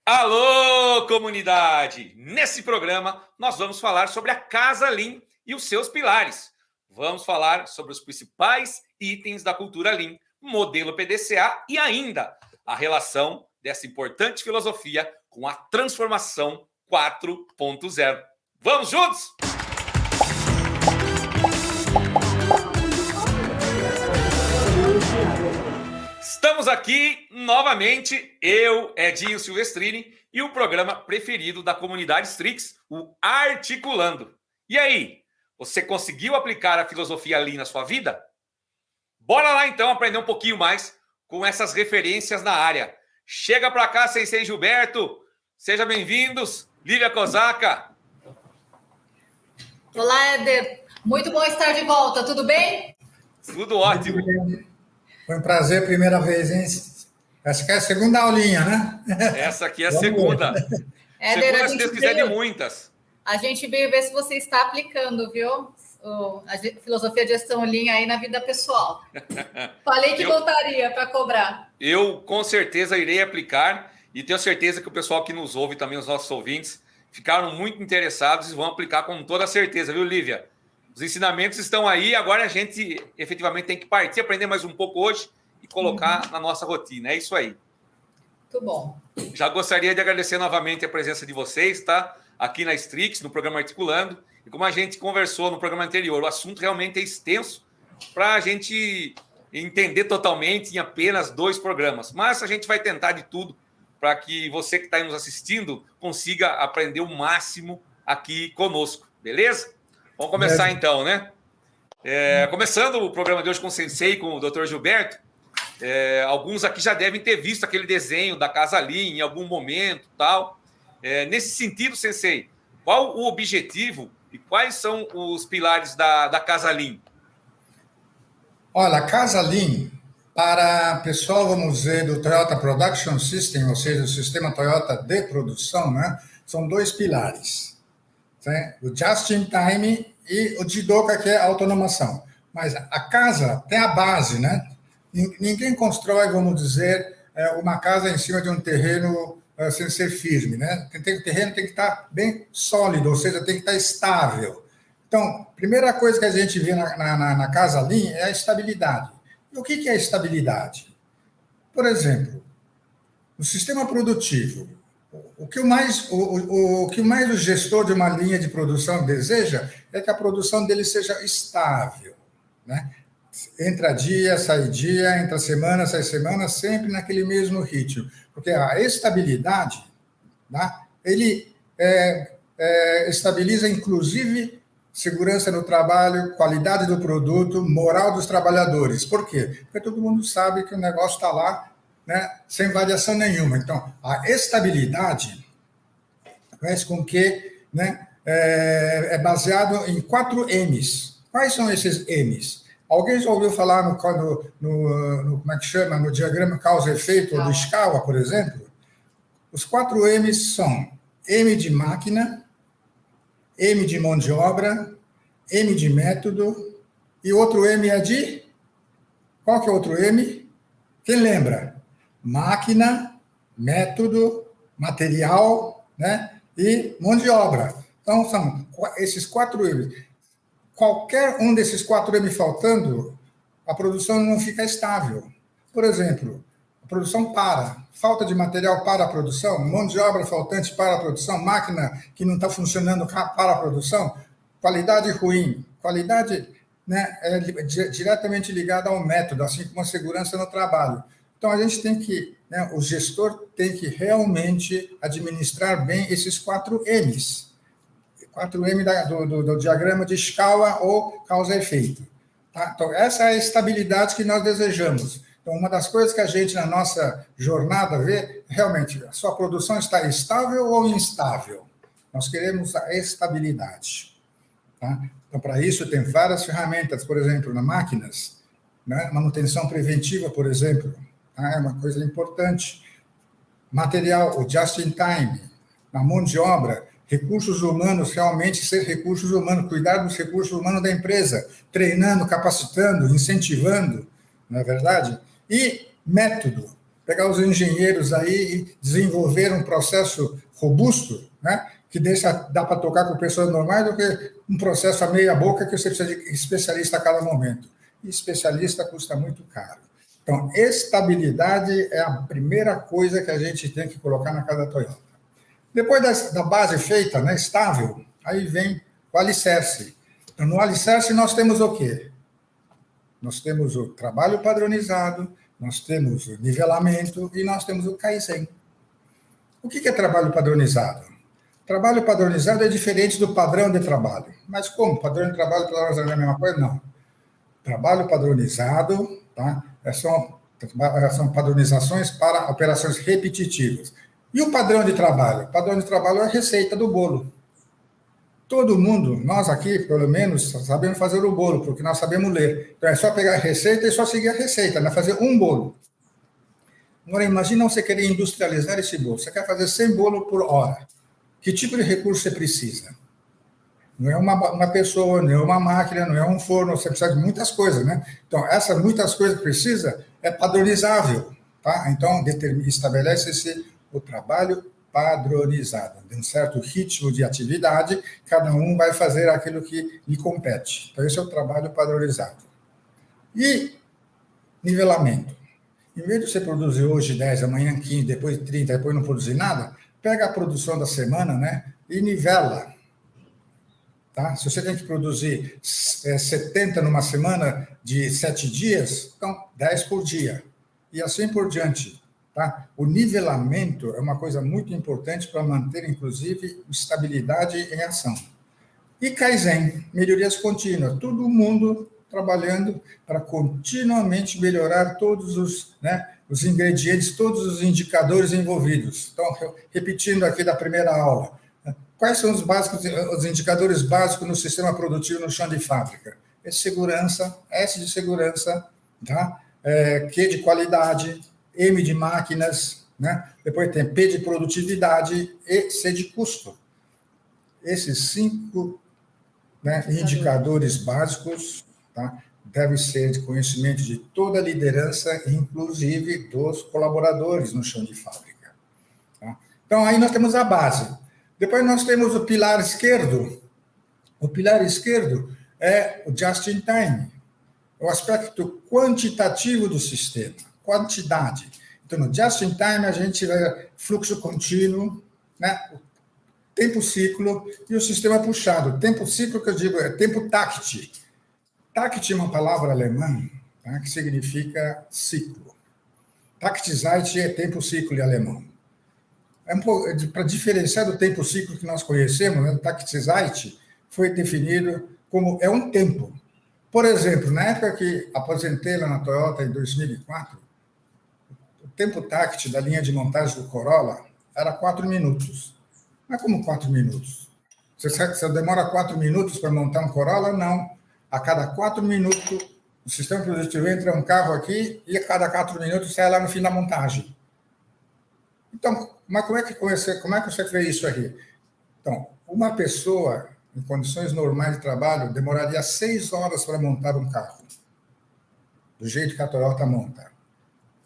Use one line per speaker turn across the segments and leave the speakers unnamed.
Alô, comunidade! Nesse programa, nós vamos falar sobre a Casa Lean e os seus pilares. Vamos falar sobre os principais itens da cultura Lean, modelo PDCA e ainda a relação dessa importante filosofia com a transformação 4.0. Vamos juntos? Estamos aqui novamente, eu, Edinho Silvestrini, e o programa preferido da comunidade Strix, o Articulando. E aí, você conseguiu aplicar a filosofia Lean na sua vida? Bora lá então aprender um pouquinho mais com essas referências na área. Chega para cá, Sensei Gilberto, sejam bem-vindos, Lívia Kozaka.
Olá, Éder, muito bom estar de volta, tudo bem?
Tudo ótimo.
Foi um prazer, primeira vez, hein? Essa aqui é a segunda aulinha, né?
Essa aqui é a segunda.
Éder,
se Deus quiser, de muitas.
A gente veio ver se você está aplicando, viu? A filosofia de gestão Lean aí na vida pessoal. Falei que voltaria para cobrar.
Eu, com certeza, irei aplicar e tenho certeza que o pessoal que nos ouve, também os nossos ouvintes, ficaram muito interessados e vão aplicar com toda certeza, viu, Lívia? Os ensinamentos estão aí, agora a gente efetivamente tem que partir, aprender mais um pouco hoje e colocar na nossa rotina. É isso aí.
Muito bom.
Já gostaria de agradecer novamente a presença de vocês, tá? Aqui na Strix, no programa Articulando. E como a gente conversou no programa anterior, o assunto realmente é extenso para a gente entender totalmente em apenas 2 programas. Mas a gente vai tentar de tudo para que você que está aí nos assistindo consiga aprender o máximo aqui conosco, beleza? Vamos começar então, né? Começando o programa de hoje com o Sensei, com o Dr. Gilberto, alguns aqui já devem ter visto aquele desenho da Casa Lean em algum momento, tal. Nesse sentido, Sensei, qual o objetivo e quais são os pilares da Casa Lean?
Olha, a Casa Lean, para o pessoal, vamos dizer, do Toyota Production System, ou seja, o sistema Toyota de produção, né? São 2 pilares. Né? O Just in Time e o Jidoka, que é a automação. Mas a casa tem a base, né? Ninguém constrói, vamos dizer, uma casa em cima de um terreno sem ser firme, né? O terreno tem que estar bem sólido, ou seja, tem que estar estável. Então, a primeira coisa que a gente vê na Casa Lean é a estabilidade. E o que é estabilidade? Por exemplo, no sistema produtivo, o que mais o gestor de uma linha de produção deseja é que a produção dele seja estável, né? Entra dia, entra semana, sai semana, sempre naquele mesmo ritmo. Porque a estabilidade, né, ele estabiliza, inclusive, segurança no trabalho, qualidade do produto, moral dos trabalhadores. Por quê? Porque todo mundo sabe que o negócio está lá, né, sem variação nenhuma. Então, a estabilidade faz com que, né, é baseado em 4 M's. Quais são esses M's? Alguém já ouviu falar no como é que chama, no diagrama causa-efeito ou do Ishikawa, por exemplo? Os 4 M's são M de máquina, M de mão de obra, M de método, e outro M é de... Qual que é outro M? Quem lembra? Máquina, método, material, né? E mão de obra. Então, são esses 4 M's. Qualquer um desses 4 M faltando, a produção não fica estável. Por exemplo, a produção para. Falta de material para a produção, mão de obra faltante para a produção, máquina que não está funcionando para a produção, qualidade ruim. Qualidade, né, é diretamente ligada ao método, assim como a segurança no trabalho. Então, a gente tem que, né, o gestor tem que realmente administrar bem esses 4 M's. 4M do diagrama de Ishikawa ou causa-efeito. Tá? Então, essa é a estabilidade que nós desejamos. Então, uma das coisas que a gente, na nossa jornada, vê, realmente, a sua produção está estável ou instável? Nós queremos a estabilidade. Tá? Então, para isso, tem várias ferramentas, por exemplo, nas máquinas, né? Manutenção preventiva, por exemplo, tá? É uma coisa importante. Material, o just in time, na mão de obra, recursos humanos, realmente ser recursos humanos, cuidar dos recursos humanos da empresa, treinando, capacitando, incentivando, não é verdade? E método. Pegar os engenheiros aí e desenvolver um processo robusto, né? Que dá para tocar com pessoas normais do que um processo a meia boca que você precisa de especialista a cada momento. E especialista custa muito caro. Então, estabilidade é a primeira coisa que a gente tem que colocar na casa da Toyota. Depois da base feita, né, estável, aí vem o alicerce. Então, no alicerce nós temos o quê? Nós temos o trabalho padronizado, nós temos o nivelamento e nós temos o Kaizen. O que é trabalho padronizado? Trabalho padronizado é diferente do padrão de trabalho. Mas como? Padrão de trabalho e padronizado é a mesma coisa? Não. Trabalho padronizado, tá? São padronizações para operações repetitivas. E o padrão de trabalho? O padrão de trabalho é a receita do bolo. Todo mundo, nós aqui, pelo menos, sabemos fazer o bolo, porque nós sabemos ler. Então, é só pegar a receita e só seguir a receita, né? Fazer um bolo. Agora, imagina você querer industrializar esse bolo. Você quer fazer 100 bolos por hora. Que tipo de recurso você precisa? Não é uma pessoa, não é uma máquina, não é um forno, você precisa de muitas coisas, né? Então, essas muitas coisas que precisa é padronizável, tá? Então, estabelece-se o trabalho padronizado. De um certo ritmo de atividade, cada um vai fazer aquilo que lhe compete. Então, esse é o trabalho padronizado. E nivelamento. Em vez de você produzir hoje 10, amanhã 15, depois 30, depois não produzir nada, pega a produção da semana, né, e nivela. Tá? Se você tem que produzir 70 numa semana de 7 dias, então 10 por dia. E assim por diante. Tá? O nivelamento é uma coisa muito importante para manter, inclusive, estabilidade em ação. E Kaizen, melhorias contínuas. Todo mundo trabalhando para continuamente melhorar todos os ingredientes, todos os indicadores envolvidos. Então, repetindo aqui da primeira aula, quais são os indicadores básicos no sistema produtivo no chão de fábrica? Segurança, S de segurança, tá? Q de qualidade, M de máquinas, né? Depois tem P de produtividade e C de custo. Esses 5, né, indicadores básicos, tá? Deve ser de conhecimento de toda a liderança, inclusive dos colaboradores no chão de fábrica. Tá? Então, aí nós temos a base. Depois nós temos o pilar esquerdo. O pilar esquerdo é o just in time, o aspecto quantitativo do sistema, quantidade. Então, no just in time, a gente vai fluxo contínuo, né? Tempo ciclo e o sistema puxado. Tempo ciclo, que eu digo, é tempo takt. Takt é uma palavra alemã, tá, que significa ciclo. Taktzeit é tempo ciclo em alemão. Para diferenciar do tempo ciclo que nós conhecemos, né, Taktzeit foi definido como um tempo. Por exemplo, na época que aposentei lá na Toyota, em 2004, o tempo takt da linha de montagem do Corolla era 4 minutos. Mas como 4 minutos? Você demora 4 minutos para montar um Corolla? Não. A cada 4 minutos, o sistema produtivo entra um carro aqui e a cada 4 minutos sai lá no fim da montagem. Então, mas como é que você fez isso aqui? Então, uma pessoa em condições normais de trabalho demoraria 6 horas para montar um carro, do jeito que a Toyota monta.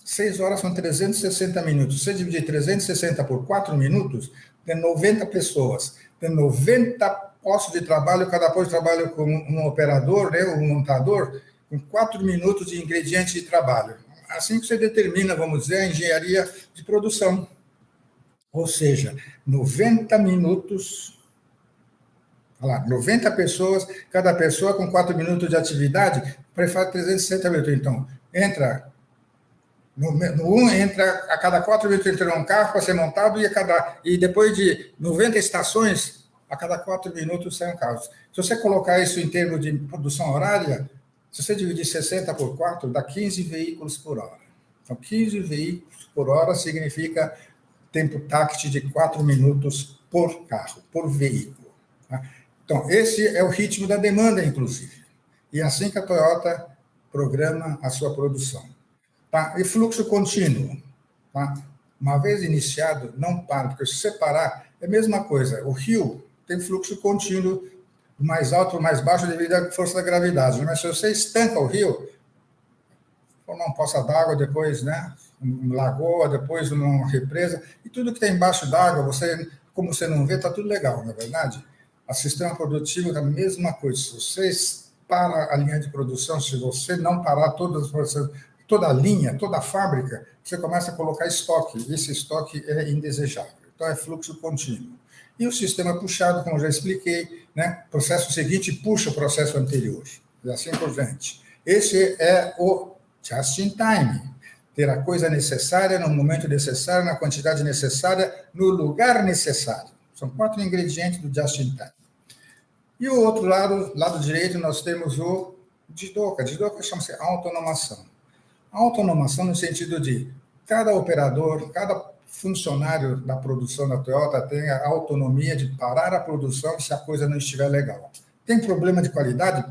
6 horas são 360 minutos. Se você dividir 360 por 4 minutos, tem 90 pessoas. Tem 90 postos de trabalho, cada posto de trabalho com um operador, né, um montador, com 4 minutos de ingredientes de trabalho. Assim que você determina, vamos dizer, a engenharia de produção. Ou seja, 90 minutos, olha lá, 90 pessoas, cada pessoa com 4 minutos de atividade, prefere 360 minutos. Então, a cada 4 minutos entra um carro para ser montado e depois de 90 estações, a cada 4 minutos sai um carro. Se você colocar isso em termos de produção horária, se você dividir 60 por 4, dá 15 veículos por hora. Então, 15 veículos por hora significa tempo takt de 4 minutos por carro, por veículo. Tá? Então, esse é o ritmo da demanda, inclusive. E é assim que a Toyota programa a sua produção. Tá? E fluxo contínuo. Tá? Uma vez iniciado, não para, porque se você parar, é a mesma coisa. O rio tem fluxo contínuo, mais alto ou mais baixo devido à força da gravidade. Mas se você estanca o rio, formar uma poça d'água, depois, né, uma lagoa, depois uma represa, e tudo que tem embaixo d'água, como você não vê, está tudo legal, não é verdade? O sistema produtivo é a mesma coisa. Se vocês param a linha de produção, se você não parar toda a linha, toda a fábrica, você começa a colocar estoque, e esse estoque é indesejável. Então, é fluxo contínuo. E o sistema puxado, como eu já expliquei, né? O processo seguinte puxa o processo anterior, e assim por diante. Esse é o just in time. Ter a coisa necessária no momento necessário, na quantidade necessária, no lugar necessário. São 4 ingredientes do just in time. E o outro lado direito, nós temos o JIDOKA. JIDOKA chama-se autonomação. Autonomação no sentido de cada operador, cada funcionário da produção da Toyota tem a autonomia de parar a produção se a coisa não estiver legal. Tem problema de qualidade?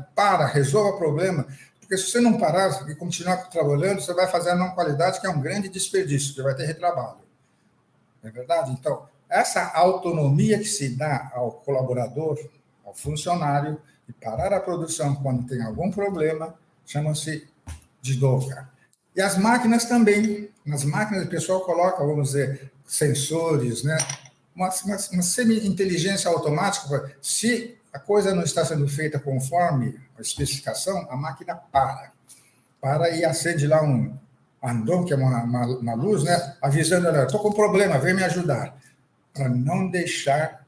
Resolva o problema. Porque se você não parar e continuar trabalhando, você vai fazer a não qualidade, que é um grande desperdício, que vai ter retrabalho. Não é verdade? Então, essa autonomia que se dá ao colaborador, ao funcionário, de parar a produção quando tem algum problema, chama-se JIDOKA. E as máquinas também. Nas máquinas, o pessoal coloca, vamos dizer, sensores, né? uma semi-inteligência automática. Se a coisa não está sendo feita conforme a especificação, a máquina para e acende lá um andom, que é uma luz, né? Avisando ela, estou com problema, vem me ajudar. Para não deixar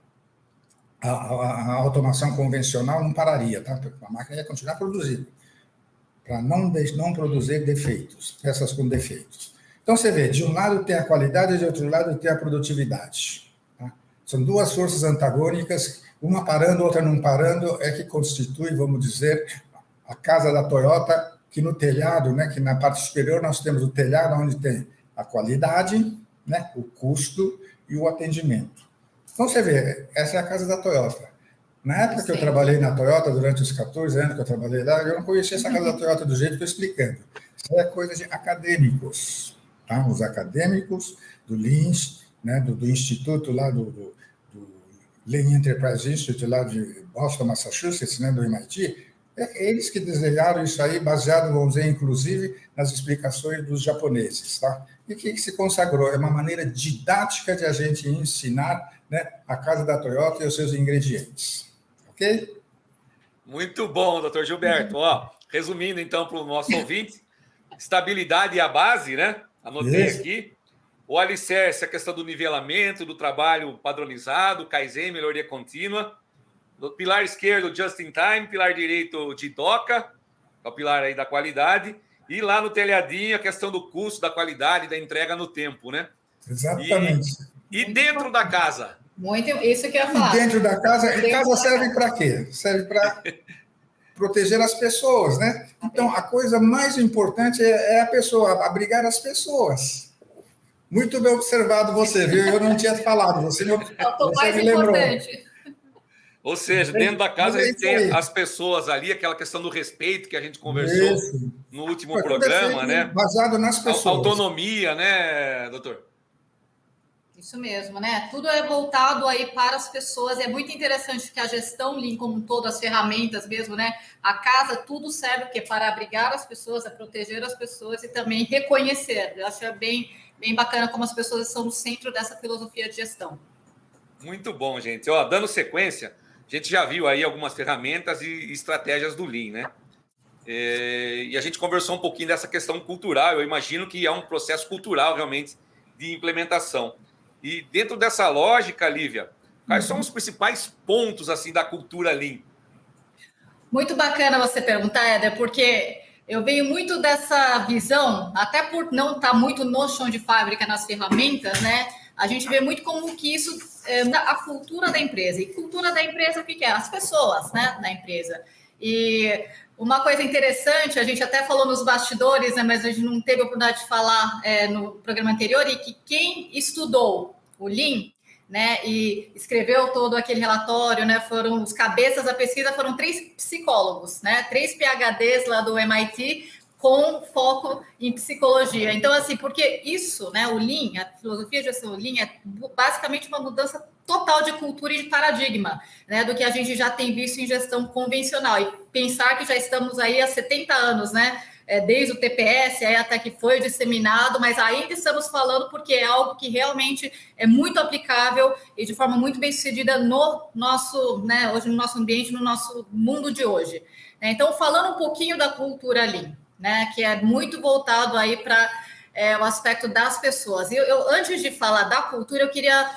a automação convencional não pararia, tá? A máquina ia continuar produzindo, para não produzir defeitos, peças com defeitos. Então, você vê, de um lado tem a qualidade, de outro lado tem a produtividade. Tá? São 2 forças antagônicas, uma parando, outra não parando, é que constitui, vamos dizer, a casa da Toyota, que no telhado, né, que na parte superior nós temos o telhado, onde tem a qualidade, né, o custo e o atendimento. Então, você vê, essa é a casa da Toyota. Na época que eu trabalhei na Toyota, durante os 14 anos que eu trabalhei lá, eu não conhecia essa casa da Toyota do jeito que eu estou explicando. Isso é coisa de acadêmicos. Tá? Os acadêmicos do Lins, né, do instituto lá do Lean Enterprise Institute, lá de Boston, Massachusetts, né, do MIT, é eles que desenharam isso aí, baseado, vamos dizer, inclusive, nas explicações dos japoneses. Tá? E que se consagrou? É uma maneira didática de a gente ensinar, né, a casa da Toyota e os seus ingredientes. Ok?
Muito bom, doutor Gilberto. Ó, resumindo, então, para o nosso ouvinte, estabilidade é a base, né? Anotei aqui. O alicerce, a questão do nivelamento, do trabalho padronizado, Kaizen, melhoria contínua. Do pilar esquerdo, just in time. Pilar direito, JIDOKA, é o pilar aí da qualidade. E lá no telhadinho, a questão do custo, da qualidade, da entrega no tempo, né?
Exatamente.
E dentro da casa?
Muito, isso que eu ia falar.
E dentro da casa, casa serve para quê? Serve para proteger as pessoas, né? Então, a coisa mais importante é a pessoa, abrigar as pessoas. Muito bem observado você, viu? Eu não tinha falado, você me lembrou. Importante.
Ou seja, dentro da casa a gente tem as pessoas ali, aquela questão do respeito que a gente conversou no último programa, né?
Baseado nas pessoas.
Autonomia, né, doutor?
Isso mesmo, né? Tudo é voltado aí para as pessoas. É muito interessante que a gestão Lean como um todo, as ferramentas mesmo, né? A casa, tudo serve o quê? Para abrigar as pessoas, a proteger as pessoas e também reconhecer. Eu acho bem bacana como as pessoas são no centro dessa filosofia de gestão.
Muito bom, gente. Ó, dando sequência, a gente já viu aí algumas ferramentas e estratégias do Lean, né? E a gente conversou um pouquinho dessa questão cultural. Eu imagino que é um processo cultural, realmente, de implementação. E dentro dessa lógica, Lívia, quais são os principais pontos assim da cultura Lean?
Muito bacana você perguntar, Éder, porque eu venho muito dessa visão, até por não estar muito no chão de fábrica nas ferramentas, né? A gente vê muito como que isso é a cultura da empresa. E cultura da empresa, o que é? As pessoas, né, da empresa. E uma coisa interessante, a gente até falou nos bastidores, né, mas a gente não teve a oportunidade de falar no programa anterior, e que quem estudou o Lean, né, e escreveu todo aquele relatório, né, foram os cabeças da pesquisa, foram 3 psicólogos, né, 3 PhDs lá do MIT, com foco em psicologia. Então, assim, porque isso, né, o Lean, a filosofia de gestão Lean é basicamente uma mudança total de cultura e de paradigma, né, do que a gente já tem visto em gestão convencional. E pensar que já estamos aí há 70 anos, né, desde o TPS, aí até que foi disseminado, mas ainda estamos falando porque é algo que realmente é muito aplicável e de forma muito bem sucedida no nosso, né, hoje no nosso ambiente, no nosso mundo de hoje. Então, falando um pouquinho da cultura Lean, né, que é muito voltado aí para o aspecto das pessoas. Eu, antes de falar da cultura, eu queria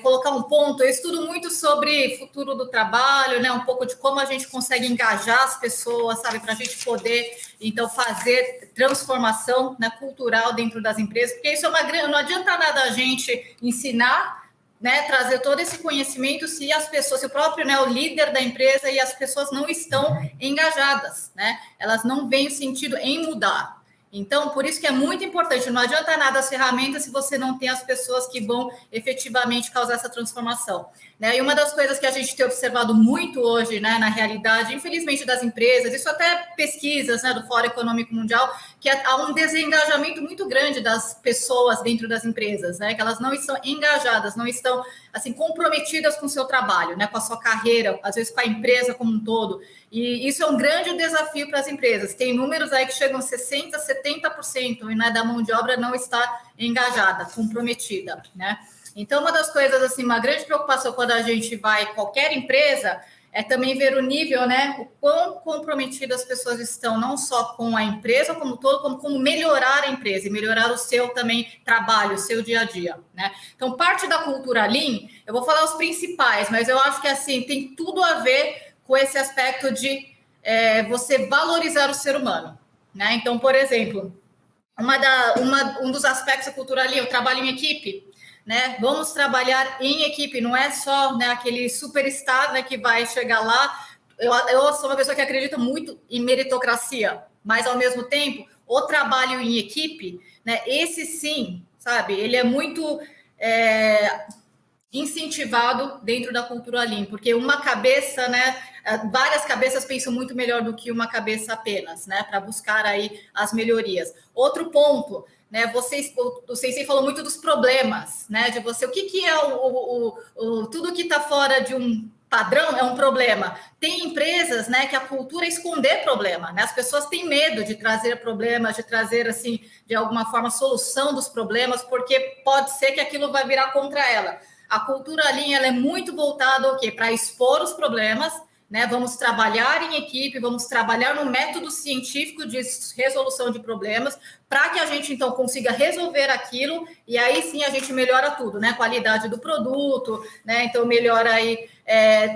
colocar um ponto. Eu estudo muito sobre futuro do trabalho, né, um pouco de como a gente consegue engajar as pessoas, sabe, para a gente poder, então, fazer transformação, né, cultural dentro das empresas, porque isso é uma grande... Não adianta nada a gente ensinar, né, trazer todo esse conhecimento se as pessoas, se o próprio, né, o líder da empresa e as pessoas não estão engajadas, né? Elas não veem o sentido em mudar. Então, por isso que é muito importante, não adianta nada as ferramentas se você não tem as pessoas que vão efetivamente causar essa transformação. Né? E uma das coisas que a gente tem observado muito hoje, né, na realidade, infelizmente, das empresas, isso até pesquisas, né, do Fórum Econômico Mundial, que há um desengajamento muito grande das pessoas dentro das empresas, né, que elas não estão engajadas, não estão assim comprometidas com o seu trabalho, né, com a sua carreira, às vezes com a empresa como um todo. E isso é um grande desafio para as empresas. Tem números aí que chegam a 60%, 70%, né, da mão de obra não está engajada, comprometida, né? Então, uma das coisas, assim, uma grande preocupação quando a gente vai em qualquer empresa é também ver o nível, né, o quão comprometidas as pessoas estão, não só com a empresa como um todo, como melhorar a empresa e melhorar o seu também trabalho, o seu dia a dia, né? Então, parte da cultura Lean, eu vou falar os principais, mas eu acho que, assim, tem tudo a ver com esse aspecto de você valorizar o ser humano, né? Então, por exemplo, um dos aspectos da cultura Lean, o trabalho em equipe, né? Vamos trabalhar em equipe, não é só, né, aquele superstar, né, que vai chegar lá. Eu sou uma pessoa que acredita muito em meritocracia, mas ao mesmo tempo, o trabalho em equipe, né, esse sim, sabe, ele é muito incentivado dentro da cultura Lean, porque uma cabeça, né, várias cabeças pensam muito melhor do que uma cabeça apenas, né, para buscar aí as melhorias. Outro ponto, né, o Sensei falou muito dos problemas, né, de você, o que é tudo que está fora de um padrão é um problema. Tem empresas, né, que a cultura é esconder problema, né, as pessoas têm medo de trazer problemas, de trazer, assim, de alguma forma, solução dos problemas, porque pode ser que aquilo vai virar contra ela. A cultura Lean, ela é muito voltada ao quê? Para expor os problemas, né? Vamos trabalhar em equipe, vamos trabalhar no método científico de resolução de problemas, para que a gente, então, consiga resolver aquilo, e aí sim a gente melhora tudo, né? Qualidade do produto, né? Então, melhora aí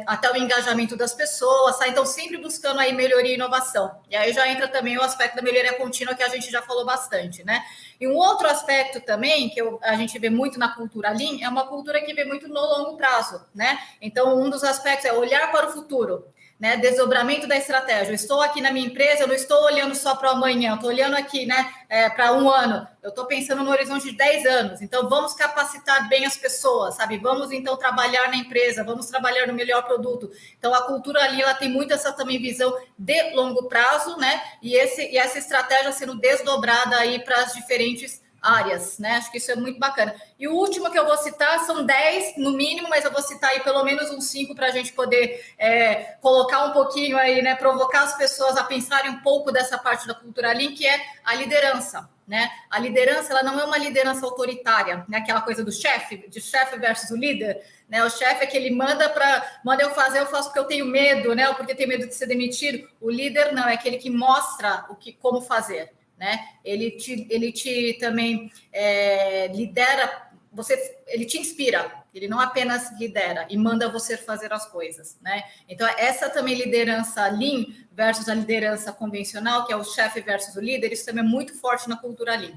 até o engajamento das pessoas, tá? Então, sempre buscando aí melhoria e inovação. E aí já entra também o aspecto da melhoria contínua, que a gente já falou bastante, né? E um outro aspecto também, que a gente vê muito na cultura Lean, é uma cultura que vê muito no longo prazo, né? Então, um dos aspectos é olhar para o futuro, né? Desdobramento da estratégia. Eu estou aqui na minha empresa, eu não estou olhando só para amanhã, eu estou olhando aqui, né, para um ano, eu estou pensando no horizonte de 10 anos. Então, vamos capacitar bem as pessoas, sabe? Vamos, então, trabalhar na empresa, vamos trabalhar no melhor produto. Então, a cultura ali, ela tem muito essa também visão de longo prazo, né? E essa estratégia sendo desdobrada aí para as diferentes áreas, né? Acho que isso é muito bacana. E o último que eu vou citar são 10 no mínimo, mas eu vou citar aí pelo menos uns 5 para a gente poder colocar um pouquinho aí, né? Provocar as pessoas a pensarem um pouco dessa parte da cultura Lean, que é a liderança, né? A liderança, ela não é uma liderança autoritária, né? Aquela coisa do chefe, de chefe versus o líder, né? O chefe é que ele manda eu faço porque eu tenho medo, né? Ou porque tenho medo de ser demitido. O líder não, é aquele que mostra como fazer. Né? Ele te também lidera, ele te inspira, ele não apenas lidera e manda você fazer as coisas, né? Então, essa também liderança Lean versus a liderança convencional, que é o chefe versus o líder, isso também é muito forte na cultura Lean.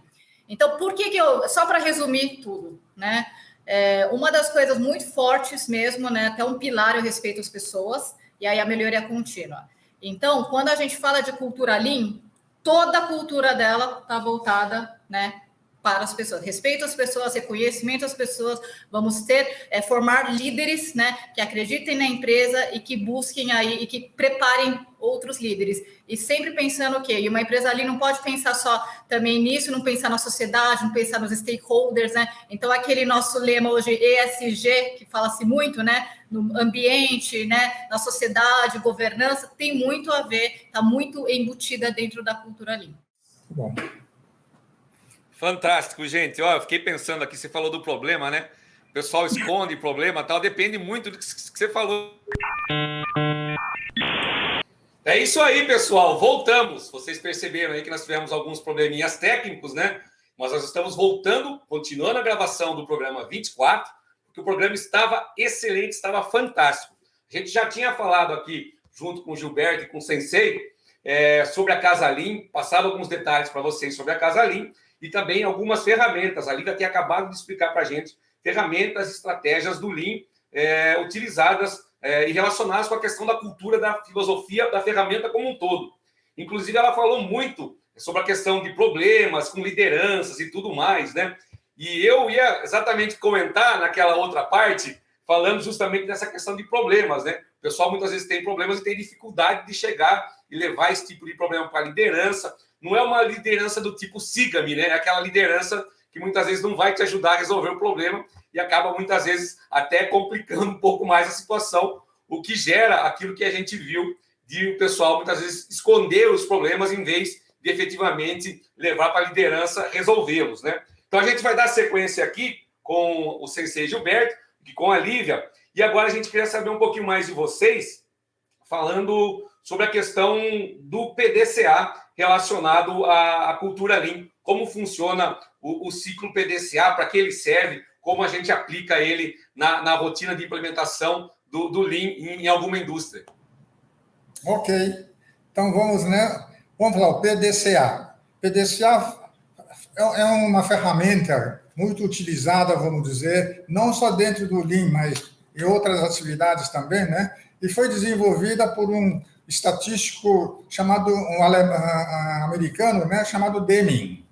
Então, por que só para resumir tudo, né? Uma das coisas muito fortes mesmo, né? Até um pilar, eu respeito as pessoas, e aí a melhoria contínua. Então, quando a gente fala de cultura Lean, toda a cultura dela está voltada, né, para as pessoas. Respeito às pessoas, reconhecimento às pessoas. Vamos formar líderes, né, que acreditem na empresa e que busquem aí e que preparem outros líderes. E sempre pensando o quê? E uma empresa ali não pode pensar só também nisso, não pensar na sociedade, não pensar nos stakeholders, né? Então, aquele nosso lema hoje, ESG, que fala-se muito, né? No ambiente, né? Na sociedade, governança, tem muito a ver, está muito embutida dentro da cultura Lean.
Bom.
Fantástico, gente. Ó, eu fiquei pensando aqui, você falou do problema, né? O pessoal esconde problema e tal, depende muito do que você falou. É isso aí, pessoal. Voltamos. Vocês perceberam aí que nós tivemos alguns probleminhas técnicos, né? Mas nós estamos voltando, continuando a gravação do programa 24, porque o programa estava excelente, estava fantástico. A gente já tinha falado aqui, junto com o Gilberto e com o Sensei, sobre a Casa Lean, passado alguns detalhes para vocês sobre a Casa Lean e também algumas ferramentas. A Lívia tem acabado de explicar para a gente ferramentas e estratégias do Lean utilizadas e relacionadas com a questão da cultura, da filosofia, da ferramenta como um todo. Inclusive, ela falou muito sobre a questão de problemas com lideranças e tudo mais, né? E eu ia exatamente comentar naquela outra parte, falando justamente dessa questão de problemas, né? O pessoal muitas vezes tem problemas e tem dificuldade de chegar e levar esse tipo de problema para a liderança. Não é uma liderança do tipo siga-me, né? É aquela liderança que muitas vezes não vai te ajudar a resolver o problema e acaba muitas vezes até complicando um pouco mais a situação, o que gera aquilo que a gente viu de o pessoal muitas vezes esconder os problemas em vez de efetivamente levar para a liderança resolvê-los, né? Então a gente vai dar sequência aqui com o Sensei Gilberto e com a Lívia, e agora a gente queria saber um pouquinho mais de vocês, falando sobre a questão do PDCA relacionado à cultura Lean, como funciona o ciclo PDCA, para que ele serve, como a gente aplica ele na rotina de implementação do Lean em alguma indústria.
Ok. Então vamos, né? Vamos falar o PDCA. PDCA é uma ferramenta muito utilizada, vamos dizer, não só dentro do Lean, mas em outras atividades também, né? E foi desenvolvida por um estatístico chamado, americano, né? Chamado Deming,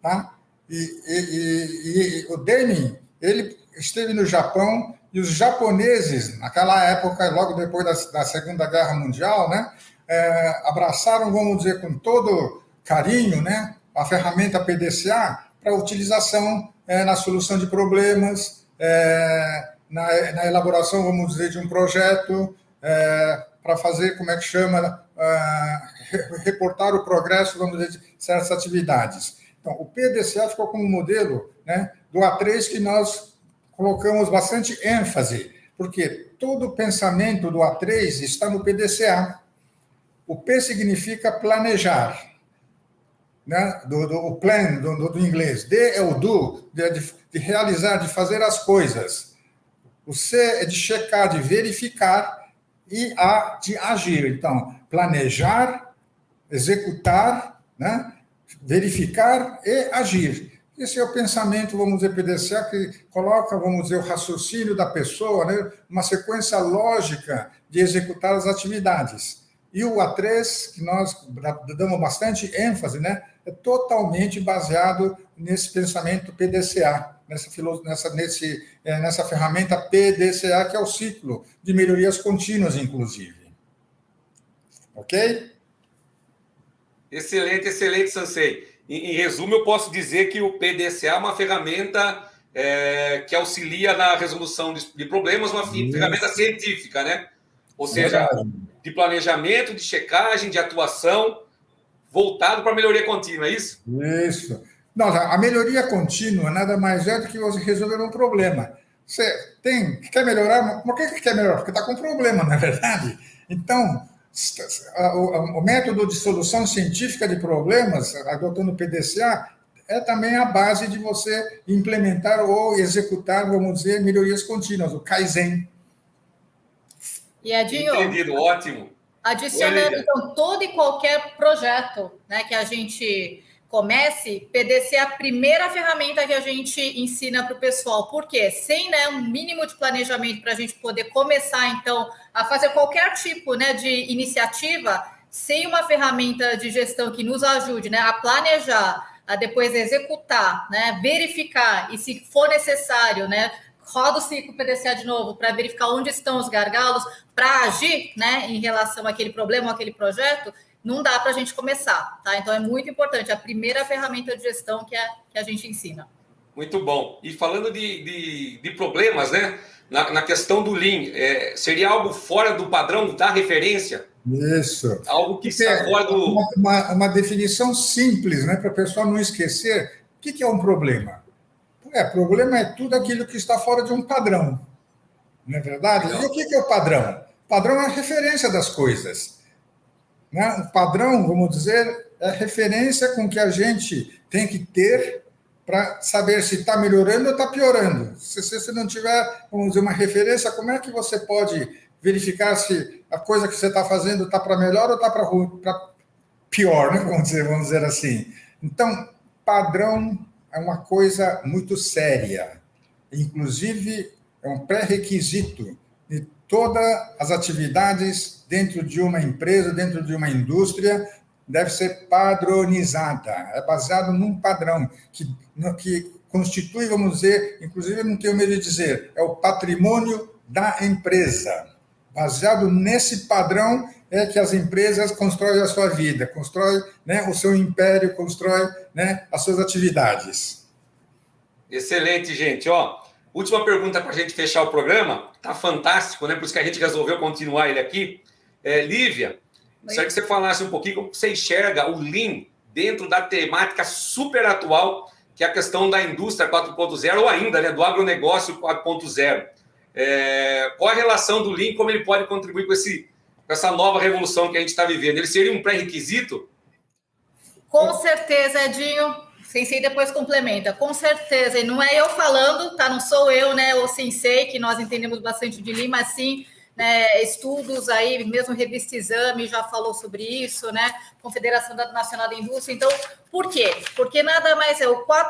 tá? E o Deming, ele esteve no Japão e os japoneses, naquela época, logo depois da Segunda Guerra Mundial, né? Abraçaram, vamos dizer, com todo carinho, né? A ferramenta PDCA para utilização na solução de problemas, na elaboração, vamos dizer, de um projeto, para fazer, como é que chama, reportar o progresso, vamos dizer, de certas atividades. Então, o PDCA ficou como modelo, né, do A3 que nós colocamos bastante ênfase, porque todo o pensamento do A3 está no PDCA. O P significa planejar, né? O plan do inglês. D é o do, de realizar, de fazer as coisas. O C é de checar, de verificar, e A de agir. Então, planejar, executar, né? Verificar e agir. Esse é o pensamento, vamos dizer, PDCA, que coloca, vamos dizer, o raciocínio da pessoa, né? Uma sequência lógica de executar as atividades. E o A3, que nós damos bastante ênfase, né, é totalmente baseado nesse pensamento PDCA, nessa ferramenta PDCA, que é o ciclo de melhorias contínuas, inclusive. Ok?
Excelente, excelente, Sensei. Em resumo, eu posso dizer que o PDCA é uma ferramenta que auxilia na resolução de problemas, uma ferramenta científica, né? Ou seja, de planejamento, de checagem, de atuação, voltado para a melhoria contínua, é isso?
Isso. Não, a melhoria contínua nada mais é do que você resolver um problema. Você quer melhorar, por que quer melhorar? Porque está com problema, não é verdade? Então, o método de solução científica de problemas, adotando o PDCA, é também a base de você implementar ou executar, vamos dizer, melhorias contínuas, o Kaizen.
E Edinho,
entendido, ótimo.
Adicionando, então, todo e qualquer projeto, né, que a gente comece, PDCA é a primeira ferramenta que a gente ensina para o pessoal. Por quê? Sem, né, um mínimo de planejamento para a gente poder começar, então, a fazer qualquer tipo, né, de iniciativa, sem uma ferramenta de gestão que nos ajude, né, a planejar, a depois executar, né, verificar e, se for necessário, né, roda o ciclo PDCA de novo para verificar onde estão os gargalos, para agir, né, em relação àquele problema, àquele projeto, não dá para a gente começar, tá? Então é muito importante, a primeira ferramenta de gestão que a gente ensina.
Muito bom. E falando de problemas, né? Na questão do Lean, seria algo fora do padrão da referência?
Isso.
Algo que está fora do...
Uma definição simples, né, para o pessoal não esquecer. O que é um problema? Problema é tudo aquilo que está fora de um padrão. Não é verdade?
Legal.
E o que é o padrão? O padrão é a referência das coisas. Né? O padrão, vamos dizer, é a referência com que a gente tem que ter para saber se está melhorando ou está piorando. Se você não tiver, vamos dizer, uma referência, como é que você pode verificar se a coisa que você está fazendo está para melhor ou está para pior, né? Vamos dizer assim. Então, padrão é uma coisa muito séria. Inclusive, é um pré-requisito de todas as atividades dentro de uma empresa, dentro de uma indústria, deve ser padronizada. É baseado num padrão que constitui, vamos dizer, inclusive eu não tenho medo de dizer, é o patrimônio da empresa. Baseado nesse padrão é que as empresas constroem a sua vida, constroem, né, o seu império, constroem, né, as suas atividades.
Excelente, gente. Última pergunta para a gente fechar o programa. Tá fantástico, né? Por isso que a gente resolveu continuar ele aqui. Lívia, gostaria que você falasse um pouquinho como você enxerga o Lean dentro da temática super atual, que é a questão da indústria 4.0 ou ainda, né, do agronegócio 4.0. Qual a relação do Lean, como ele pode contribuir com essa nova revolução que a gente está vivendo? Ele seria um pré-requisito?
Com certeza, Edinho. Sensei depois complementa. Com certeza. E não é eu falando, tá? Não sou eu, né? O Sensei, que nós entendemos bastante de Lean, mas sim, né, estudos aí, mesmo Revista Exame já falou sobre isso, né? Confederação Nacional da Indústria. Então, por quê? Porque nada mais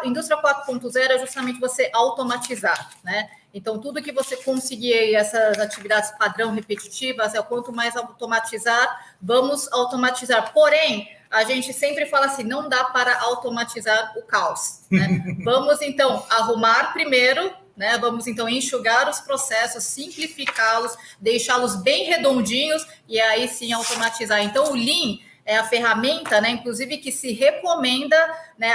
Indústria 4.0 é justamente você automatizar, né? Então, tudo que você conseguir, essas atividades padrão repetitivas, quanto mais automatizar, vamos automatizar. Porém, a gente sempre fala assim, não dá para automatizar o caos, né? Vamos, então, arrumar primeiro, né? Vamos, então, enxugar os processos, simplificá-los, deixá-los bem redondinhos e aí sim automatizar. Então, o Lean é a ferramenta, né, inclusive, que se recomenda, né,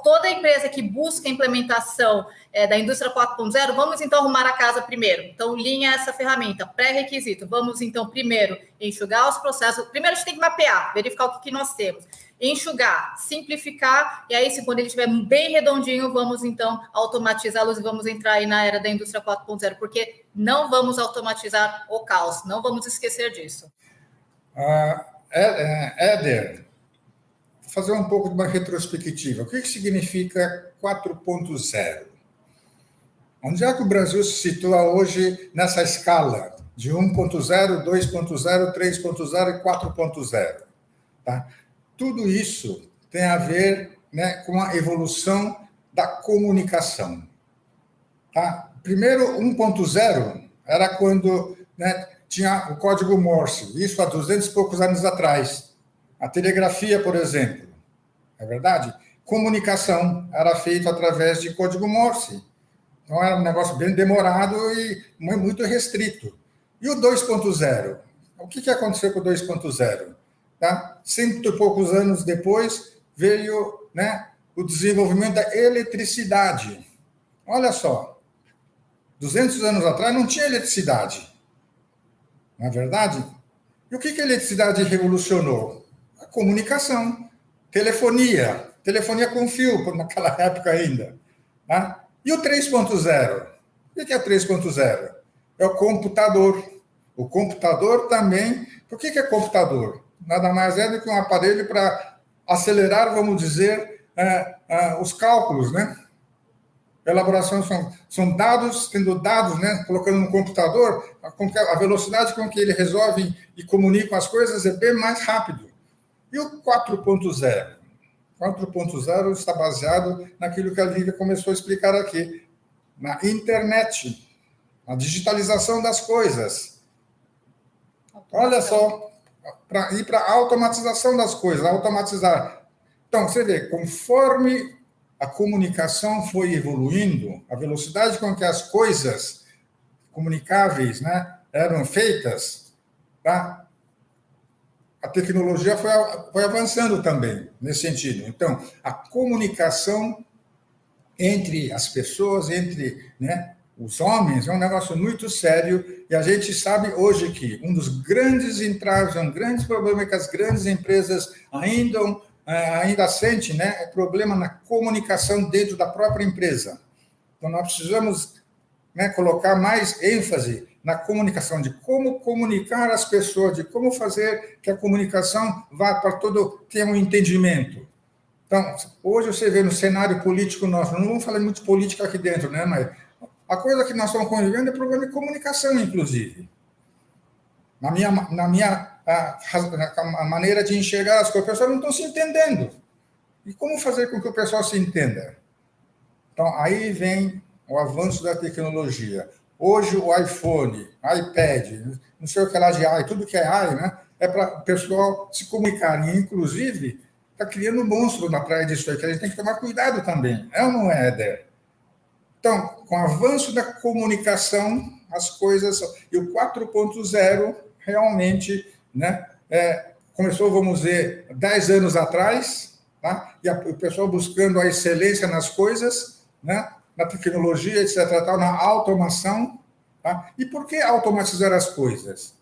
toda empresa que busca a implementação da indústria 4.0, vamos, então, arrumar a casa primeiro. Então, o Lean é essa ferramenta, pré-requisito. Vamos, então, primeiro, enxugar os processos. Primeiro, a gente tem que mapear, verificar o que nós temos. Enxugar, simplificar, e aí, se quando ele estiver bem redondinho, vamos, então, automatizá-los e vamos entrar aí na era da indústria 4.0, porque não vamos automatizar o caos, não vamos esquecer disso.
Éder, vou fazer um pouco de uma retrospectiva. O que significa 4.0? Onde é que o Brasil se situa hoje nessa escala de 1.0, 2.0, 3.0 e 4.0? Tá? Tudo isso tem a ver, né, com a evolução da comunicação. Tá? Primeiro, 1.0 era quando, né, tinha o código Morse, isso há 200 e poucos anos atrás. A telegrafia, por exemplo, é verdade? Comunicação era feita através de código Morse. Então, era um negócio bem demorado e muito restrito. E o 2.0? O que aconteceu com o 2.0? Tá? 100 e poucos anos depois, veio, né, o desenvolvimento da eletricidade. Olha só, 200 anos atrás não tinha eletricidade. Não é verdade? E o que a eletricidade revolucionou? A comunicação, telefonia com fio, naquela época ainda. Tá? E o 3.0? O que é o 3.0? É o computador. O computador também... Por que é computador? Nada mais é do que um aparelho para acelerar, vamos dizer, os cálculos, né? Elaboração são dados, tendo dados, né, colocando no computador, a velocidade com que ele resolve e comunica as coisas é bem mais rápido. E o 4.0? 4.0 está baseado naquilo que a Lívia começou a explicar aqui, na internet, na digitalização das coisas. Olha só, para ir para a automatização das coisas, automatizar. Então, você vê, conforme a comunicação foi evoluindo, a velocidade com que as coisas comunicáveis, né, eram feitas, tá? A tecnologia foi avançando também nesse sentido. Então, a comunicação entre as pessoas, entre, né, os homens, é um negócio muito sério, e a gente sabe hoje que um dos grandes entraves, um grande problema que as grandes empresas ainda sentem, né, é problema na comunicação dentro da própria empresa. Então, nós precisamos, né, colocar mais ênfase na comunicação, de como comunicar as pessoas, de como fazer que a comunicação vá para tenha um entendimento. Então, hoje você vê no cenário político nosso, não vamos falar muito de política aqui dentro, né, mas a coisa que nós estamos convivendo é problema de comunicação, inclusive. Na minha a maneira de enxergar as coisas, as pessoas não estão se entendendo. E como fazer com que o pessoal se entenda? Então, aí vem o avanço da tecnologia. Hoje, o iPhone, iPad, não sei o que lá de AI, tudo que é AI, né, é para o pessoal se comunicar. E, inclusive, está criando um monstro na praia disso aí, que a gente tem que tomar cuidado também. É ou não é, Éder? Então, com o avanço da comunicação, as coisas... E o 4.0 realmente, né, começou, vamos dizer, 10 anos atrás, tá? E o pessoal buscando a excelência nas coisas, né, na tecnologia, etc., tal, na automação. Tá? E por que automatizar as coisas?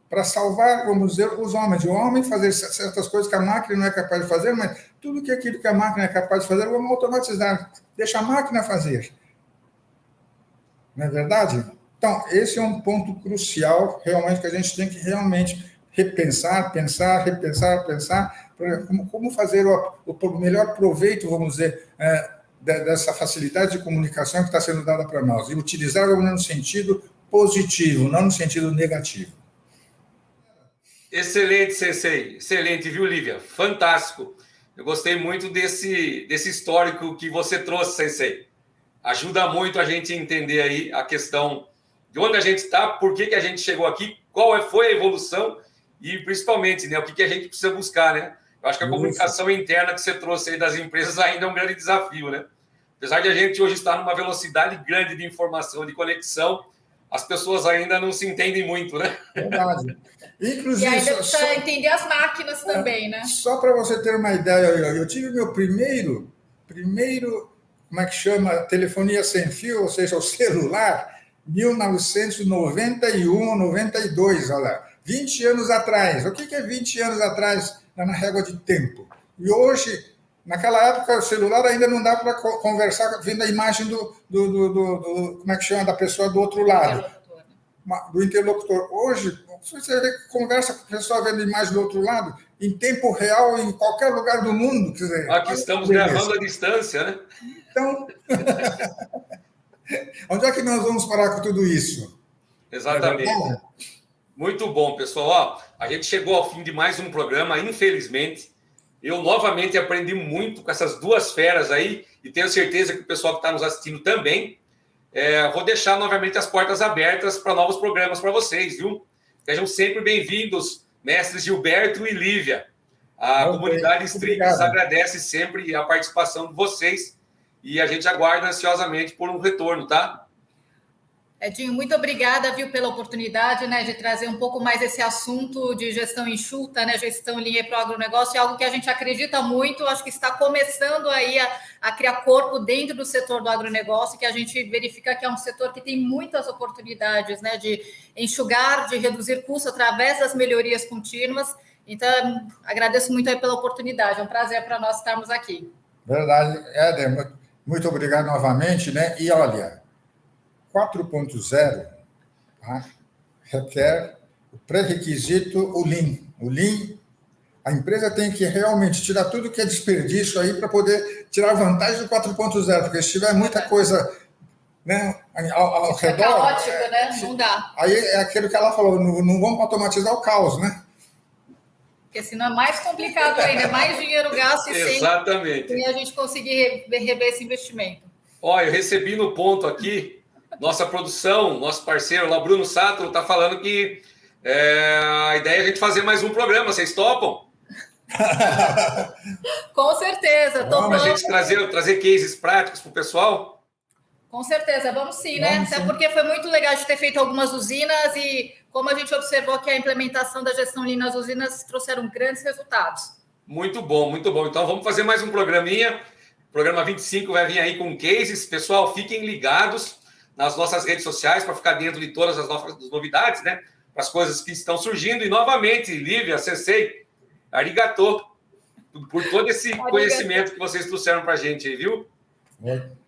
Para salvar, vamos dizer, os homens. O homem fazer certas coisas que a máquina não é capaz de fazer, mas tudo que aquilo que a máquina é capaz de fazer, vamos automatizar. Deixa a máquina fazer. Não é verdade? Então, esse é um ponto crucial, realmente, que a gente tem que realmente repensar, pensar, como fazer o melhor proveito, vamos dizer, dessa facilidade de comunicação que está sendo dada para nós, e utilizar no sentido positivo, não no sentido negativo.
Excelente, Sensei. Excelente, viu, Lívia? Fantástico. Eu gostei muito desse histórico que você trouxe, Sensei. Ajuda muito a gente a entender aí a questão de onde a gente está, por que a gente chegou aqui, qual foi a evolução e, principalmente, né, o que a gente precisa buscar, né? Eu acho que a comunicação interna que você trouxe aí das empresas ainda é um grande desafio, né? Apesar de a gente hoje estar numa velocidade grande de informação, de conexão, as pessoas ainda não se entendem muito, né?
Verdade. Inclusive,
e ainda precisa entender as máquinas também, né?
Só para você ter uma ideia, eu tive meu primeiro, como é que chama, telefonia sem fio, ou seja, o celular, 1991, 92, olha lá, 20 anos atrás. O que é 20 anos atrás na régua de tempo? E hoje, naquela época, o celular ainda não dá para conversar vendo a imagem do como é que chama, da pessoa do outro lado, do interlocutor. Hoje, você vê que conversa com a pessoa vendo a imagem do outro lado, em tempo real, em qualquer lugar do mundo. Quer dizer,
aqui estamos gravando à distância, né?
Então, onde é que nós vamos parar com tudo isso?
Exatamente. Muito bom, pessoal. Ó, a gente chegou ao fim de mais um programa, infelizmente. Eu novamente aprendi muito com essas duas feras aí e tenho certeza que o pessoal que está nos assistindo também. Vou deixar novamente as portas abertas para novos programas para vocês, viu? Sejam sempre bem-vindos, mestres Gilberto e Lívia. A comunidade Strix agradece sempre a participação de vocês e a gente aguarda ansiosamente por um retorno, tá?
Edinho, muito obrigada, viu, pela oportunidade, né, de trazer um pouco mais esse assunto de gestão enxuta, né, gestão em linha para o agronegócio, é algo que a gente acredita muito, acho que está começando aí a criar corpo dentro do setor do agronegócio, que a gente verifica que é um setor que tem muitas oportunidades, né, de enxugar, de reduzir custos através das melhorias contínuas. Então, agradeço muito aí pela oportunidade, é um prazer para nós estarmos aqui.
Verdade, Éder, muito obrigado novamente, né, e olha, 4.0, tá, requer o pré-requisito, o Lean. O Lean, a empresa tem que realmente tirar tudo que é desperdício aí para poder tirar vantagem do 4.0, porque se tiver muita coisa, né, ao redor... É
caótico, né? Não dá.
Aí é aquilo que ela falou, não vamos automatizar o caos, né?
Porque senão é mais complicado ainda, é mais dinheiro gasto e
exatamente.
Sem a gente conseguir rever esse investimento.
Olha, eu recebi no ponto aqui, nossa produção, nosso parceiro lá, Bruno Sato, está falando que a ideia é a gente fazer mais um programa. Vocês topam?
Com certeza.
Para a gente trazer cases práticos para o pessoal?
Com certeza, vamos sim, né? Até porque foi muito legal de ter feito algumas usinas e como a gente observou que a implementação da gestão Lean nas usinas trouxeram grandes resultados.
Muito bom, muito bom. Então vamos fazer mais um programinha. programa 25 vai vir aí com cases. Pessoal, fiquem ligados nas nossas redes sociais para ficar dentro de todas as novidades, né? As coisas que estão surgindo. E, novamente, Lívia, Sensei, arigatô, por todo esse conhecimento que vocês trouxeram para a gente aí, viu?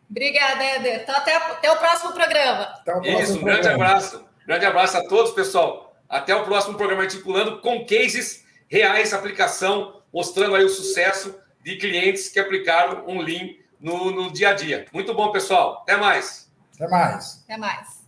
Obrigada, Éder. Então, até o próximo programa.
Isso, um grande abraço. Grande abraço a todos, pessoal. Até o próximo programa Articulando com cases reais, aplicação, mostrando aí o sucesso de clientes que aplicaram um Lean no dia a dia. Muito bom, pessoal. Até mais.
Até mais.
Até mais.